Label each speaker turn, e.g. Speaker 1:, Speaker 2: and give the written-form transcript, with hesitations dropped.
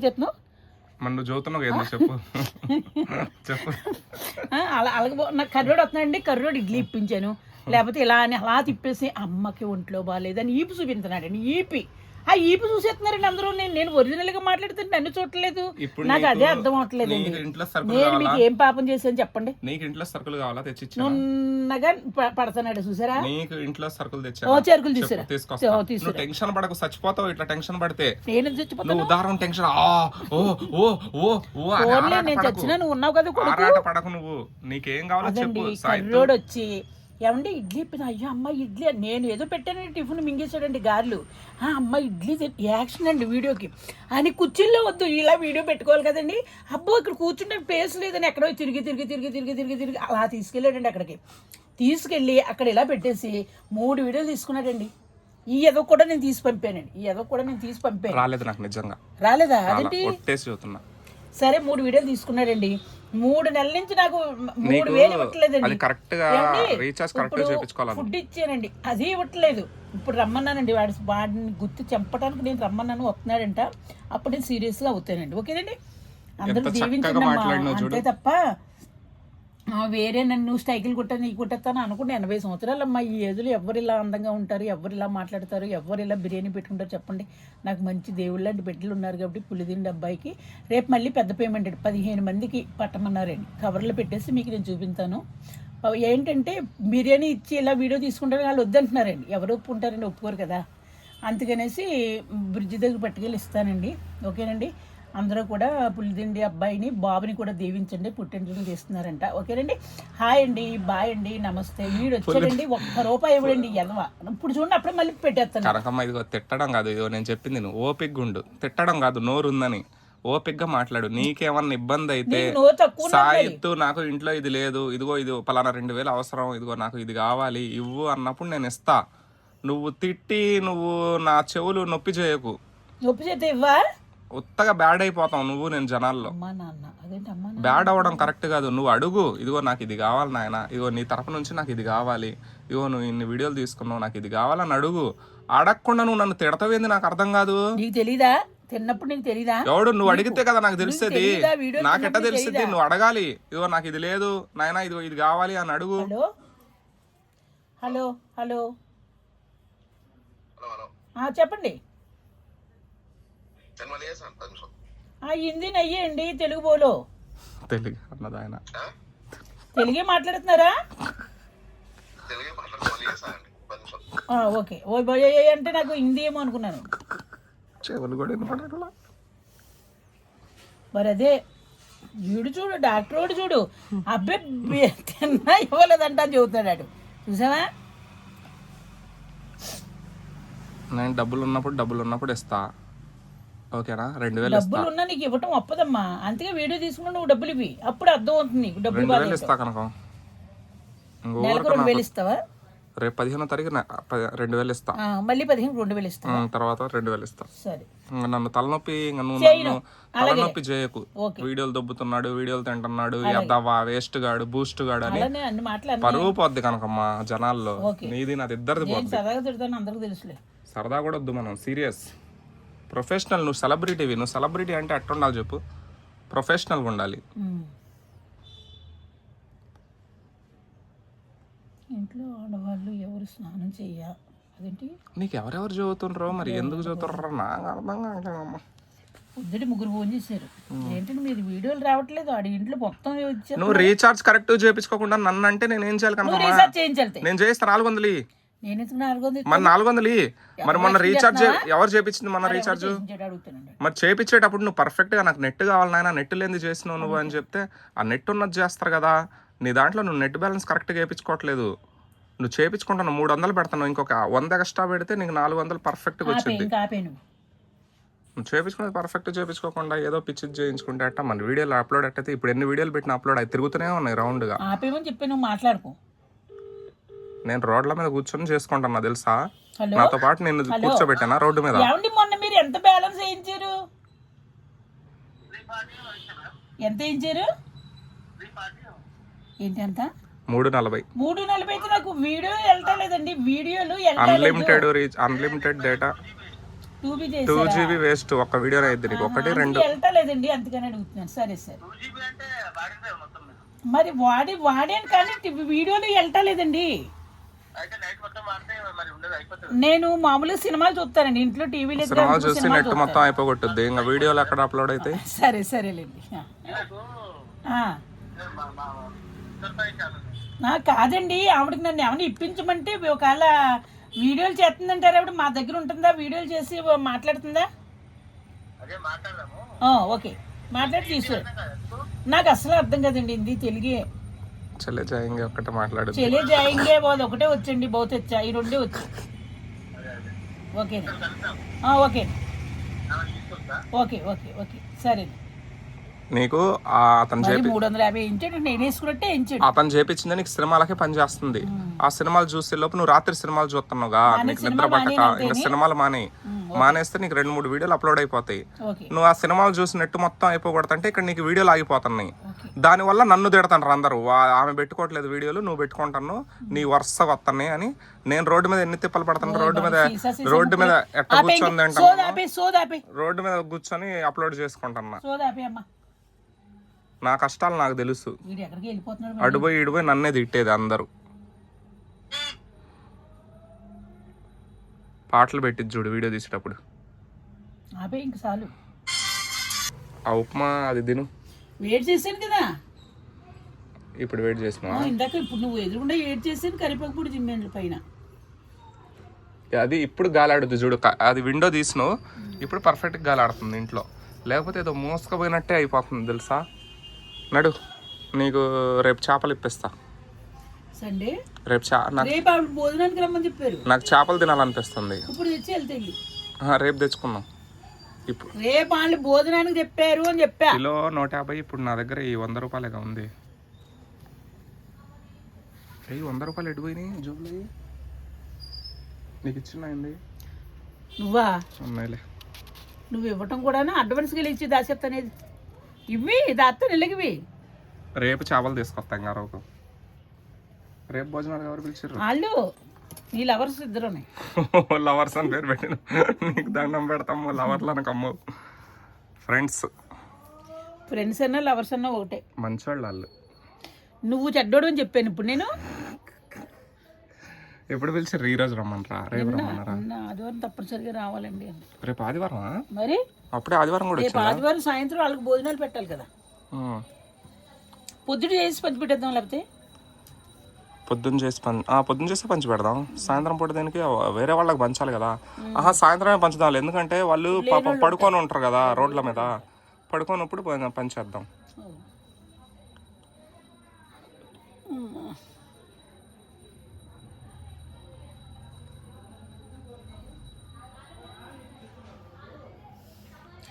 Speaker 1: చెప్తున్నావు
Speaker 2: మన చదువుతున్నావు ఏందో చెప్పు చెప్పు.
Speaker 1: అలాగే నాకు కర్రోడు వస్తున్నాడండి, కర్రోడు ఇడ్లీ ఇప్పించాను, లేకపోతే ఇలా అని అలా తిప్పేసి అమ్మకి ఒంట్లో బాగాలేదని ఈపు చూపించున్నాడండి. ఆ ఈపు చూసేస్తున్నారండి అందరూ. నేను ఒరిజినల్ గా మాట్లాడుతుంటే నన్ను చూడలేదు. నాకు అదే అర్థం అవట్లేదు. నేను మీకు ఏం పాపం చేశాను చెప్పండి?
Speaker 2: నీకు ఇంట్లో సరుకులు కావాలా తెచ్చి
Speaker 1: నున్నగా పడతాడు చూసారా?
Speaker 2: నీకు ఇంట్లో సరుకులు
Speaker 1: చెరుకులు తీసుకురా.
Speaker 2: టెన్షన్ పడకు, చచ్చిపోతావు ఇట్లా టెన్షన్ పడితే.
Speaker 1: నేను చచ్చిపోతాను.
Speaker 2: ఉదాహరణ టెన్షన్
Speaker 1: నేను చచ్చినా నువ్వు ఉన్నావు కదా.
Speaker 2: ఆరాట పడకు నువ్వు. నీకేం కావాలో చెప్పు.
Speaker 1: కర్రోడు వచ్చి ఏమంటే ఇడ్లీ ఇప్పింది. అయ్యో అమ్మ ఇడ్లీ, నేను ఏదో పెట్టానండి టిఫిన్ మింగేశాడండి గారెలు. అమ్మ ఇడ్లీ యాక్షన్ అండి వీడియోకి అని. కుర్చీల్లో వద్దు, ఇలా వీడియో పెట్టుకోవాలి కదండి. అబ్బో ఇక్కడ కూర్చుంటే ప్లేస్ లేదని ఎక్కడో తిరిగి అలా తీసుకెళ్ళాడండి. అక్కడికి తీసుకెళ్ళి అక్కడ ఇలా పెట్టేసి 3 వీడియోలు తీసుకున్నాడండి. ఈ ఏదో కూడా నేను తీసి పంపాను.
Speaker 2: రాలేదు నాకు నిజంగా.
Speaker 1: రాలేదా? అదేంటి? సరే 3 వీడియోలు తీసుకున్నాడండి. 3 నెలల నుంచి నాకు 3000 ఇవ్వట్లేదండి. ఫుడ్ ఇచ్చానండి, అది ఇవ్వట్లేదు. ఇప్పుడు రమ్మన్నానండి, వాడిని గుర్తు చంపడానికి నేను రమ్మన్నాను. వస్తున్నాడంట, అప్పుడు నేను సీరియస్ గా అవుతానండి. ఓకేనండి, అందరూ దీవించండి అంతే తప్ప వేరే నన్ను స్టైకిల్ కుట్టాను ఈ కుట్టేస్తాను అనుకుంటే 80 సంవత్సరాలు అమ్మా. ఈ ఏజ్లో ఎవరు ఇలా అందంగా ఉంటారు, ఎవరు ఇలా మాట్లాడతారు, ఎవరు ఇలా బిర్యానీ పెట్టుకుంటారు చెప్పండి? నాకు మంచి దేవుళ్ళు లాంటి బిడ్డలు ఉన్నారు కాబట్టి పులిదిండి అబ్బాయికి రేపు మళ్ళీ పెద్ద పేమెంట్ 15 మందికి పట్టమన్నారండి. కవర్లో పెట్టేసి మీకు నేను చూపించాను. ఏంటంటే బిర్యానీ ఇచ్చి ఇలా వీడియో తీసుకుంటారు, వాళ్ళు వద్దంటున్నారండి. ఎవరు ఒప్పుకుంటారండి? ఒప్పుకోరు కదా. అందుకనేసి బ్రిడ్జి దగ్గర పట్టుకెళ్ళి ఇస్తానండి. ఓకేనండి, అందరూ కూడా పులిదిండి అబ్బాయిని బాబుని కూడా దీవించండి, పుట్టింటిని తీస్తున్నారంట. ఓకేనండి, హాయ్ అండి, బాయ్ అండి, నమస్తే. వీడు వచ్చాడండి, ₹1 ఇవ్వడండి ఎదవా. ఇప్పుడు చూడండి, అప్పుడే మళ్ళీ పెట్టేస్తాను.
Speaker 2: కనకమ్మ ఇదిగో తిట్టడం కాదు, ఇదిగో నేను చెప్పింది నువ్వు ఓపిక గుండు. తిట్టడం కాదు, నోరు ఉందని ఓపికగా మాట్లాడు. నీకేమన్నా ఇబ్బంది అయితే సాయిత్తు నాకు ఇంట్లో ఇది లేదు, ఇదిగో ఇది పలానా 2000 అవసరం, ఇదిగో నాకు ఇది కావాలి ఇవ్వు అన్నప్పుడు నేను ఇస్తా. నువ్వు తిట్టి నువ్వు నా చెవులు నొప్పి చేయకు.
Speaker 1: నొప్పి చేస్తే ఇవ్వా?
Speaker 2: ఉత్తగా బ్యాడ్ అయిపోతావు నువ్వు. నేను జనాల్లో బ్యాడ్ అవ్వడం కరెక్ట్ కాదు. నువ్వు అడుగు, ఇదిగో నాకు ఇది కావాలి నాయన, ఇదిగో నీ తరపు నుంచి నాకు ఇది కావాలి, ఇదిగో నువ్వు ఇన్ని వీడియోలు తీసుకున్నావు నాకు ఇది కావాలని అడుగు. అడగకుండా నువ్వు నన్ను తిడతావేంది నాకు అర్థం కాదు.
Speaker 1: నీకు తెలీదా? తిన్నప్పుడు నీకు తెలీదా?
Speaker 2: ఎవడు నువ్వు అడిగితే కదా నాకు తెలుస్తుంది. నాకెట్ట తెలుస్తుంది? నువ్వు అడగాలి, ఇదిగో నాకు ఇది లేదు నాయన, ఇదిగో ఇది కావాలి అని అడుగు.
Speaker 1: హలో హలో చెప్పండి. హిందీ నయ్యండి, తెలుగు బోలో.
Speaker 2: తెలుగు అన్నది ఆయన.
Speaker 1: తెలుగే మాట్లాడుతున్నారా? ఓకే. ఓ అంటే నాకు హిందీ ఏమో అనుకున్నాను. మరి అదే చూడు డాక్టర్ వాడు చూడు, అబ్బాయి తిన్నా ఇవ్వలేదంట అని చెబుతున్నాడు. చూసావా?
Speaker 2: నేను డబ్బులు ఉన్నప్పుడు ఇస్తా. ఓకేనా? 2000
Speaker 1: డబ్బులు ఉన్నా నీకు ఇవ్వటం అప్పదమ్మా. అంతగా వీడియో తీసుకున్నా నువ్వు డబ్బులు ఇవి, అప్పుడు అర్థం అవుతుంది నీకు. డబ్బులు
Speaker 2: 2000 ఇస్తా కనుక.
Speaker 1: నెలకు 2000 ఇస్తావా?
Speaker 2: రేపు 15వ తారీఖున 2000 ఇస్తా.
Speaker 1: మళ్ళీ 15 2000 ఇస్తా.
Speaker 2: తర్వాత 2000 ఇస్తా.
Speaker 1: సరే.
Speaker 2: నన్ను తలనొప్పి తలనొప్పి చేయకు. వీడియోలు దొబ్బుతున్నాడు, వీడియోలు తింటున్నాడు, ఎద్దవా వేస్ట్ గాడు, బూస్ట్ గాడు అని పరువు పోద్ది కనుకమ్మా జనాల్లో. నీది నాది ఇద్దరిది పోద్ది.
Speaker 1: సరదాగా తిడతాను, అందరికి తెలుసులే.
Speaker 2: సరదా కూడా వద్దు, మనం సీరియస్ ప్రొఫెషనల్. నువ్వు సెలబ్రిటీవి. నువ్వు సెలబ్రిటీ అంటే ఎట్లా ఉండాలి చెప్పు? ప్రొఫెషనల్గా ఉండాలి.
Speaker 1: ఇంట్లో ఆడవాళ్ళు ఎవరు స్నానం చెయ్య? అదేంటి
Speaker 2: నీకు ఎవరెవరు చదువుతుండ్రో మరి, ఎందుకు చదువుతుండ్రో నాకు అర్థం కావట్లేదమ్మా.
Speaker 1: పొద్దుటి 3 ఫోన్ చేశారు. ఏంటంటే మీరు వీడియోలు రావట్లేదు, ఆడి ఇంట్లో మొత్తం
Speaker 2: నువ్వు రీఛార్జ్ కరెక్ట్ చేయించుకోకుండా నన్ను అంటే నేను ఏం చేయాలి కనుక? నేను చేస్తా 400. మరి 400 మరి మొన్న రీఛార్జ్ ఎవరు చేపించింది? మొన్న రీఛార్జ్ మరి చేపించేటప్పుడు నువ్వు పర్ఫెక్ట్ గా నాకు నెట్ కావాలి నాయన, నెట్ లేని చేసినావు నువ్వు అని చెప్తే ఆ నెట్ ఉన్నది చేస్తారు కదా. నీ దాంట్లో నువ్వు నెట్ బ్యాలెన్స్ కరెక్ట్గా వేయించుకోవట్లేదు. నువ్వు చేయించుకుంటాను 300 పెడతాను, ఇంకొక 100 ఎక్స్ట్రా పెడితే నీకు 400 పర్ఫెక్ట్గా వచ్చింది. నువ్వు చేయించుకునేది పర్ఫెక్ట్ చేయించుకోకుండా ఏదో పిచ్చి చేయించుకుంటే అట్ట మన వీడియోలు అప్లోడ్ అయితే ఇప్పుడు ఎన్ని వీడియోలు పెట్టిన అప్లోడ్ అవి తిరుగుతూనే ఉన్నాయి రౌండ్గా.
Speaker 1: మాట్లాడుకో.
Speaker 2: నేను రోడ్ల మీద కూర్చొని చేసుకుంటాను తెలుసా. నాతో పాటు నేను కూర్చోబెట్టానా రోడ్డు మీద.
Speaker 1: మొన్న మీరు ఎంత బ్యాలెన్స్ వేయించారు? ఎంత వేయించారు? ఏంటి అంత? 340 అయితే నాకు వీడియో వెళ్ళలేదండి. వీడియోలు
Speaker 2: unlimited data
Speaker 1: 2B
Speaker 2: 2 GB waste. ఒక్క వీడియో అయితే నీకు 1 2
Speaker 1: వెళ్ళలేదండి, అందుకని అడుగుతున్నాను. సరే సరే, మరి వాడాను కానీ వీడియోలు వెళ్ళలేదండి. నేను మామూలుగా సినిమాలు చూస్తానండి ఇంట్లో, టీవీలో
Speaker 2: సినిమాలు చూసి నెట్ మొత్తం అయిపోగొట్టుద్ది, ఇంకా వీడియోలు ఎక్కడ అప్లోడ్ అయితే.
Speaker 1: సరే సరేలేండి. కాదండి, ఆవిడకి నన్ను ఏమైనా ఇప్పించమంటే ఒకవేళ వీడియోలు చేస్తుందంటారు, ఆవిడ మా దగ్గర ఉంటుందా, వీడియోలు చేసి మాట్లాడుతుందా? ఓకే, మాట్లాడి తీసుకురా. నాకు అసలు అర్థం కదండి హిందీ తెలుగే.
Speaker 2: చలే జాయింగే ఒకటే మాట్లాడు.
Speaker 1: చలే జాయింగే వాళ్ళు ఒకటే వచ్చండి, బహుత్ వచ్చా, ఈ రెండే వచ్చి. Okay okay okay okay okay సరే.
Speaker 2: నీకు అతను
Speaker 1: 350 ఇంచాడు, నేను వేసుకున్నట్టే ఇంచాడు.
Speaker 2: అతను చేపించింది నీకు సినిమాలకే పని చేస్తుంది. ఆ సినిమాలు చూసే లోపు నువ్వు రాత్రి సినిమాలు చూస్తున్నావుగా, నీకు నిద్ర పట్టక ఇంకా సినిమాలు మానేస్తే నీకు 2-3 వీడియోలు అప్లోడ్ అయిపోతాయి. నువ్వు ఆ సినిమాలు చూసి నెట్ మొత్తం అయిపోకూడదంటే ఇక్కడ నీకు వీడియోలు ఆగిపోతున్నాయి. దానివల్ల నన్ను తిడతాను అందరూ, ఆమె పెట్టుకోవట్లేదు వీడియోలు, నువ్వు పెట్టుకుంటాను, నీ వరుసగా వస్తున్నాయి అని. నేను రోడ్డు మీద ఎన్ని తిప్పలు పడతాను, రోడ్డు మీద ఎట్ట కూర్చొని తింటాను, రోడ్డు మీద కూర్చొని అప్లోడ్ చేసుకుంటున్నా. నా కష్టాలు నాకు తెలుసు. అడుపోయి నన్నే తిట్టేది అందరూ. పాటలు పెట్టింది చూడు వీడియో తీసేటప్పుడు. ఆ ఉప్మా అది తిను.
Speaker 1: వేడి చేశాను కదా
Speaker 2: ఇప్పుడు, వేడి చేసినా
Speaker 1: ఇందాక. ఇప్పుడు నువ్వు ఎదురుకుండా వేడి చేసాను, కరివేపాకు పొడి తిమ్మాను పైన.
Speaker 2: అది ఇప్పుడు గాలి ఆడుద్ది చూడు, అది విండో తీసినావు, ఇప్పుడు పర్ఫెక్ట్గా గాలి ఆడుతుంది ఇంట్లో. లేకపోతే ఏదో మోసుకపోయినట్టే అయిపోతుంది తెలుసా. నడు, నీకు రేపు చేపలు ఇప్పిస్తా.
Speaker 1: సండే
Speaker 2: రేపు
Speaker 1: భోజనానికి రమ్మని చెప్పారు.
Speaker 2: నాకు చేపలు తినాలనిపిస్తుంది.
Speaker 1: ఇప్పుడు తెచ్చి వెళ్తాయి.
Speaker 2: రేపు తెచ్చుకుందాం. ఇప్పుడు
Speaker 1: రేపు వాళ్ళు భోజనానికి చెప్పారు అని చెప్పా.
Speaker 2: కిలో 150. ఇప్పుడు నా దగ్గర ఈ 100 రూపాయలుగా ఉంది. 100 రూపాయలు ఎడిపోయినాయి జోబులు. నీకు ఇచ్చినాయింది
Speaker 1: నువ్వా?
Speaker 2: ఉన్నాయిలే.
Speaker 1: నువ్వు ఇవ్వటం కూడా అడ్వాన్స్గా ఇచ్చి దాచేస్తానేది. ఇవి దాస్తా నెలకివి.
Speaker 2: రేపు చేపలు తీసుకొస్తాం గారోకు. రేపు భోజనాలు ఎవరు పిలిచారు?
Speaker 1: వాళ్ళు నీ లవర్స్ ఇద్దరు.
Speaker 2: లవర్స్ అని పేరు పెట్టిన, నీకు దండం పెడతాము. లవర్లు అనకమ్మ, ఫ్రెండ్స్
Speaker 1: అన్నా లవర్స్ అన్నా ఒకటే.
Speaker 2: మంచోళ్ళు వాళ్ళు.
Speaker 1: నువ్వు చెడ్డోడు అని చెప్పాను ఇప్పుడు నేను.
Speaker 2: ఎప్పుడు పిలిచారు? ఈ రోజు రమ్మనరా? రేపు రమ్మన్నారా?
Speaker 1: ఆదివారం తప్పనిసరిగా రావాలండి.
Speaker 2: రేపు ఆదివారం
Speaker 1: మరి?
Speaker 2: అప్పుడే ఆదివారం కూడా
Speaker 1: రేపు ఆదివారం సాయంత్రం వాళ్ళకి భోజనాలు పెట్టాలి కదా. పొద్దున చేసి పంచి పెట్టేద్దాం, లేకపోతే
Speaker 2: పొద్దున్న చేసి పంచి పెడదాం. సాయంత్రం పూట దానికి వేరే వాళ్ళకి పంచాలి కదా. సాయంత్రమే పంచుదాం, ఎందుకంటే వాళ్ళు పాపం పడుకొని ఉంటారు కదా రోడ్ల మీద. పడుకోనప్పుడు పంచేద్దాం.